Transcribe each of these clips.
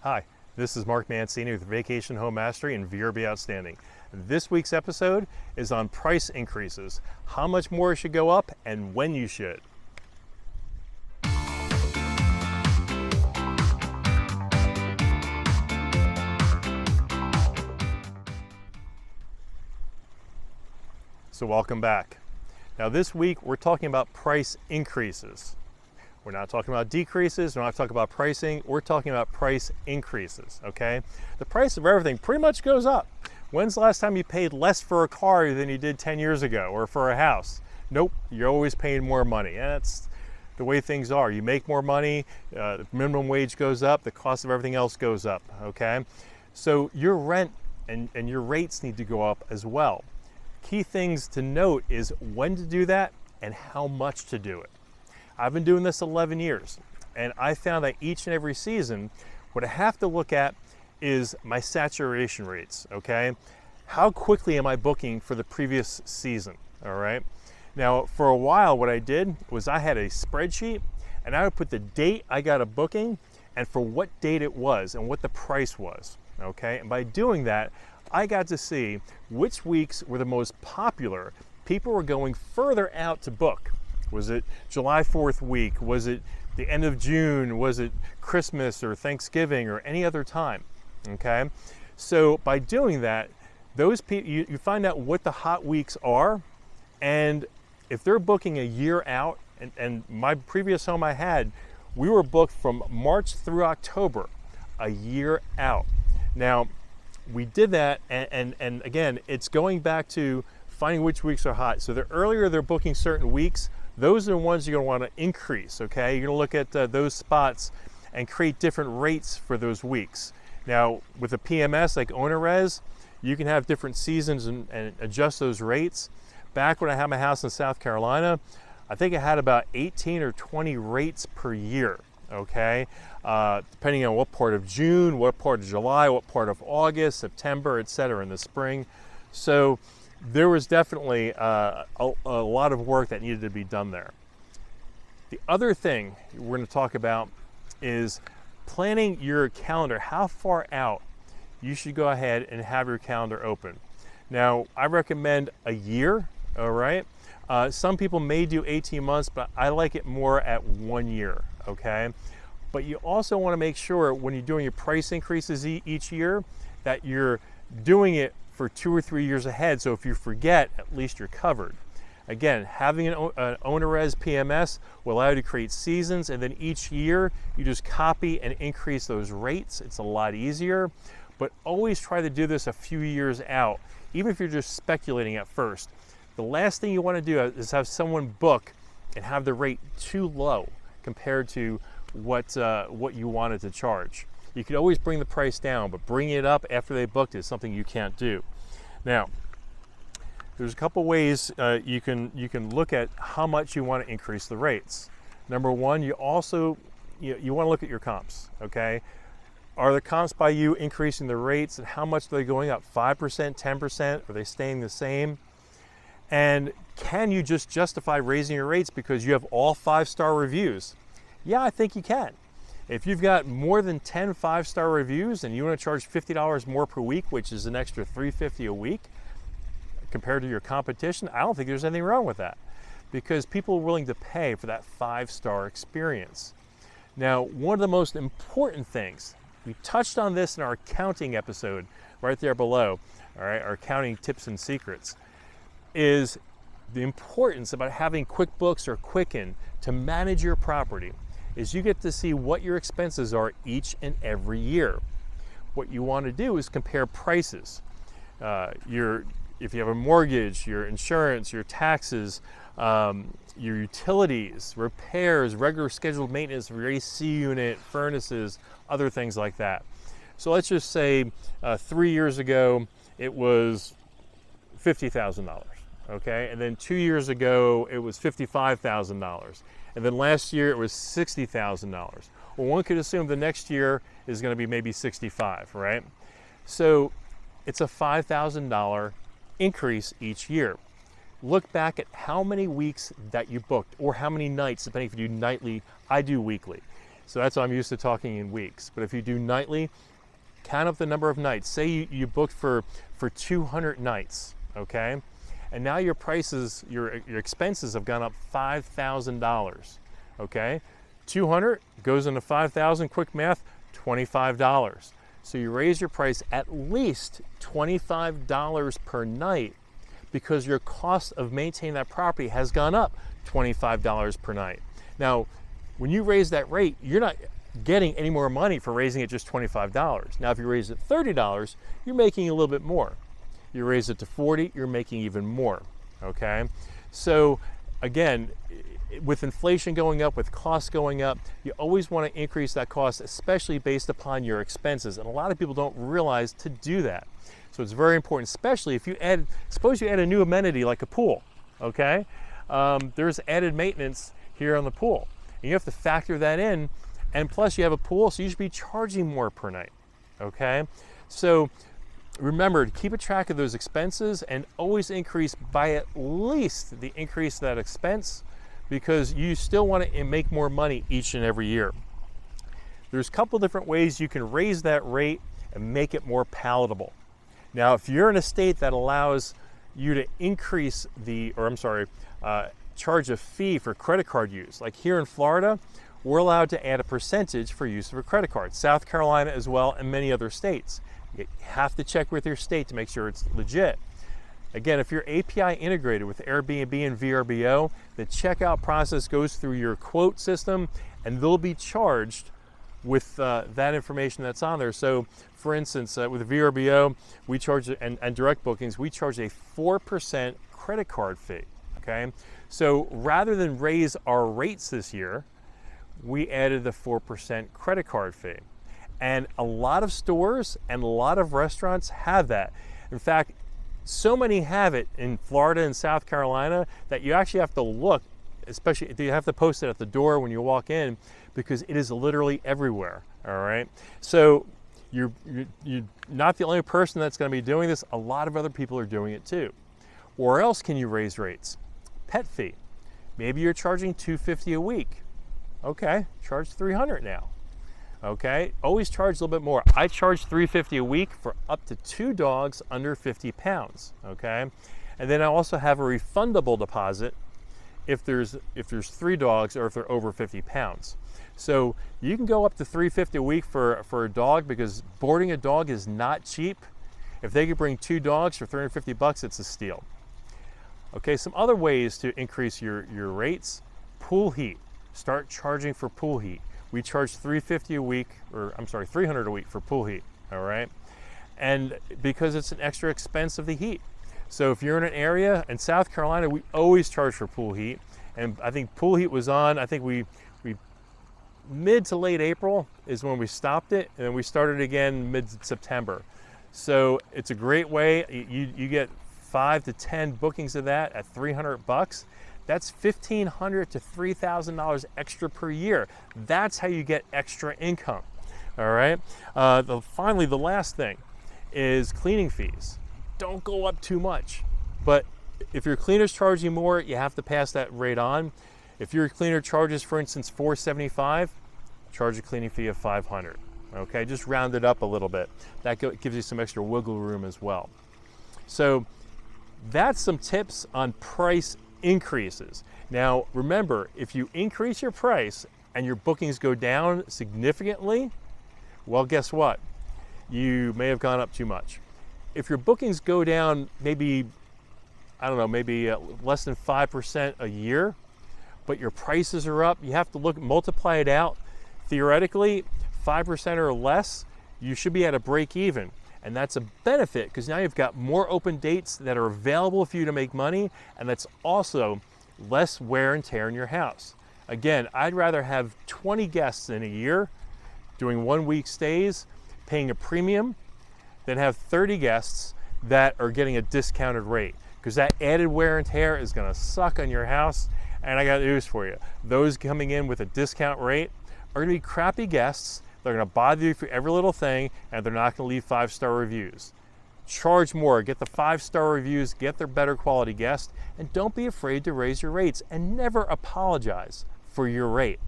Hi, this is Mark Mancini with Vacation Home Mastery and VRBO Outstanding. This week's episode is on price increases, how much more it should go up and when you should. So welcome back. Now this week we're talking about price increases. We're not talking about decreases, we're not talking about pricing, we're talking about price increases, okay? The price of everything pretty much goes up. When's the last time you paid less for a car than you did 10 years ago, or for a house? Nope, you're always paying more money. And that's the way things are. You make more money, the minimum wage goes up, the cost of everything else goes up, okay? So your rent and your rates need to go up as well. Key things to note is when to do that and how much to do it. I've been doing this 11 years, and I found that each and every season, what I have to look at is my saturation rates, okay? How quickly am I booking for the previous season, all right? Now, for a while, what I did was I had a spreadsheet, and I would put the date I got a booking, and for what date it was, and what the price was, okay? And by doing that, I got to see which weeks were the most popular. People were going further out to book. Was it July 4th week? Was it the end of June? Was it Christmas or Thanksgiving or any other time? Okay, so by doing that, those people, you find out what the hot weeks are, and if they're booking a year out, and my previous home I had, we were booked from March through October, a year out. Now, we did that, and again, it's going back to finding which weeks are hot. So the earlier they're booking certain weeks, those are the ones you're going to want to increase, okay? You're going to look at those spots and create different rates for those weeks. Now, with a PMS like OwnerRez, you can have different seasons and adjust those rates. Back when I had my house in South Carolina, I think I had about 18 or 20 rates per year, okay? Depending on what part of June, what part of July, what part of August, September, etc. in the spring. So there was definitely a lot of work that needed to be done there. The other thing we're going to talk about is planning your calendar, how far out you should go ahead and have your calendar open. Now, I recommend a year, all right? Some people may do 18 months, but I like it more at 1 year, okay? But you also want to make sure when you're doing your price increases each year that you're doing it for 2 or 3 years ahead, so if you forget, at least you're covered. Again, having an OwnerRez PMS will allow you to create seasons, and then each year you just copy and increase those rates. It's a lot easier, but always try to do this a few years out, even if you're just speculating at first. The last thing you want to do is have someone book and have the rate too low compared to what you wanted to charge. You could always bring the price down, but bringing it up after they booked is something you can't do. Now, there's a couple ways you can look at how much you want to increase the rates. Number one, you want to look at your comps, okay? Are the comps by you increasing the rates, and how much are they going up? 5%, 10%? Are they staying the same? And can you just justify raising your rates because you have all 5-star reviews? Yeah, I think you can. If you've got more than 10 5-star reviews and you want to charge $50 more per week, which is an extra $350 a week compared to your competition, I don't think there's anything wrong with that, because people are willing to pay for that 5-star experience. Now, one of the most important things, we touched on this in our accounting episode right there below, all right, our accounting tips and secrets, is the importance about having QuickBooks or Quicken to manage your property. Is you get to see what your expenses are each and every year. What you want to do is compare prices. If you have a mortgage, your insurance, your taxes, your utilities, repairs, regular scheduled maintenance of your AC unit, furnaces, other things like that. So let's just say 3 years ago it was $50,000, okay? And then 2 years ago it was $55,000. And then last year it was $60,000. Well, one could assume the next year is going to be maybe 65, right? So it's a $5,000 increase each year. Look back at how many weeks that you booked, or how many nights, depending if you do nightly, I do weekly. So that's why I'm used to talking in weeks. But if you do nightly, count up the number of nights. Say you booked for 200 nights, okay? And now your prices, your expenses have gone up $5,000, okay? 200 goes into 5,000, quick math, $25. So you raise your price at least $25 per night because your cost of maintaining that property has gone up $25 per night. Now, when you raise that rate, you're not getting any more money for raising it just $25. Now, if you raise it $30, you're making a little bit more. You raise it to $40, you're making even more, okay? So again, with inflation going up, with costs going up, you always want to increase that cost, especially based upon your expenses. And a lot of people don't realize to do that. So it's very important, especially if you add, suppose you add a new amenity like a pool, okay? There's added maintenance here on the pool. And you have to factor that in. And plus you have a pool, so you should be charging more per night, okay? So remember to keep a track of those expenses and always increase by at least the increase of that expense, because you still want to make more money each and every year. There's a couple different ways you can raise that rate and make it more palatable. Now, if you're in a state that allows you to increase charge a fee for credit card use, like here in Florida, we're allowed to add a percentage for use of a credit card. South Carolina as well, and many other states. You have to check with your state to make sure it's legit. Again, if you're API integrated with Airbnb and VRBO, the checkout process goes through your quote system and they'll be charged with that information that's on there. So for instance, with VRBO, we charge, and direct bookings, we charge a 4% credit card fee, okay? So rather than raise our rates this year, we added the 4% credit card fee. And a lot of stores and a lot of restaurants have that. In fact, so many have it in Florida and South Carolina that you actually have to look, especially you have to post it at the door when you walk in, because it is literally everywhere, all right? So you're not the only person that's gonna be doing this. A lot of other people are doing it too. Where else can you raise rates? Pet fee. Maybe you're charging $250 a week. Okay, charge $300 now. Okay, always charge a little bit more. I charge $350 a week for up to 2 dogs under 50 pounds, okay? And then I also have a refundable deposit if there's 3 dogs or if they're over 50 pounds. So you can go up to $350 a week for a dog, because boarding a dog is not cheap. If they could bring 2 dogs for $350, it's a steal. Okay, some other ways to increase your rates: pool heat. Start charging for pool heat. We charge $350 a week, or I'm sorry, $300 a week for pool heat, all right? And because it's an extra expense of the heat. So if you're in an area, in South Carolina, we always charge for pool heat. And I think pool heat was on, I think we mid to late April is when we stopped it, and then we started again mid-September. So it's a great way. You get 5 to 10 bookings of that at $300. That's $1,500 to $3,000 extra per year. That's how you get extra income, all right? Finally, the last thing is cleaning fees. Don't go up too much, but if your cleaner's charging more, you have to pass that rate on. If your cleaner charges, for instance, $475, charge a cleaning fee of $500, okay? Just round it up a little bit. That gives you some extra wiggle room as well. So that's some tips on price increases. Now remember, if you increase your price and your bookings go down significantly, well, guess what? You may have gone up too much. If your bookings go down maybe, I don't know, maybe less than 5% a year, but your prices are up, you have to multiply it out. Theoretically, 5% or less, you should be at a break even. And that's a benefit, because now you've got more open dates that are available for you to make money, and that's also less wear and tear in your house. Again, I'd rather have 20 guests in a year doing 1-week stays, paying a premium, than have 30 guests that are getting a discounted rate, because that added wear and tear is gonna suck on your house. And I got news for you. Those coming in with a discount rate are gonna be crappy guests. They're gonna bother you for every little thing, and they're not gonna leave 5-star reviews. Charge more, get the 5-star reviews, get their better quality guests, and don't be afraid to raise your rates, and never apologize for your rate.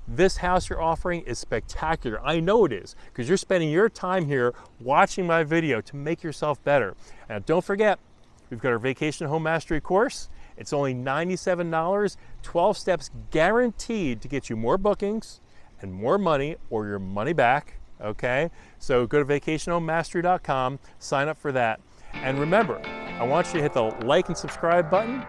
This house you're offering is spectacular. I know it is, because you're spending your time here watching my video to make yourself better. And don't forget, we've got our Vacation Home Mastery course. It's only $97, 12 steps guaranteed to get you more bookings and more money or your money back, okay? So go to vacationhomemastery.com, sign up for that. And remember, I want you to hit the like and subscribe button,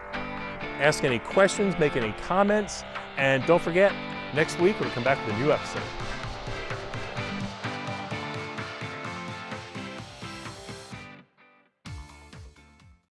ask any questions, make any comments, and don't forget, next week we'll come back with a new episode.